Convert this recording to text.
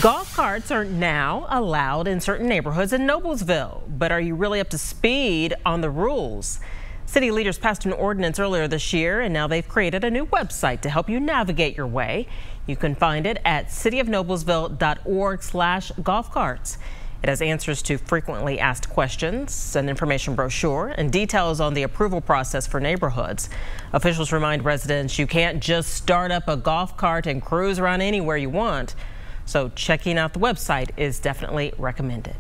Golf carts are now allowed in certain neighborhoods in Noblesville, but are you really up to speed on the rules? City leaders passed an ordinance earlier this year, and now they've created a new website to help you navigate your way. You can find it at cityofnoblesville.org/golf carts. It has answers to frequently asked questions, an information brochure, and details on the approval process for neighborhoods. Officials remind residents you can't just start up a golf cart and cruise around anywhere you want. So checking out the website is definitely recommended.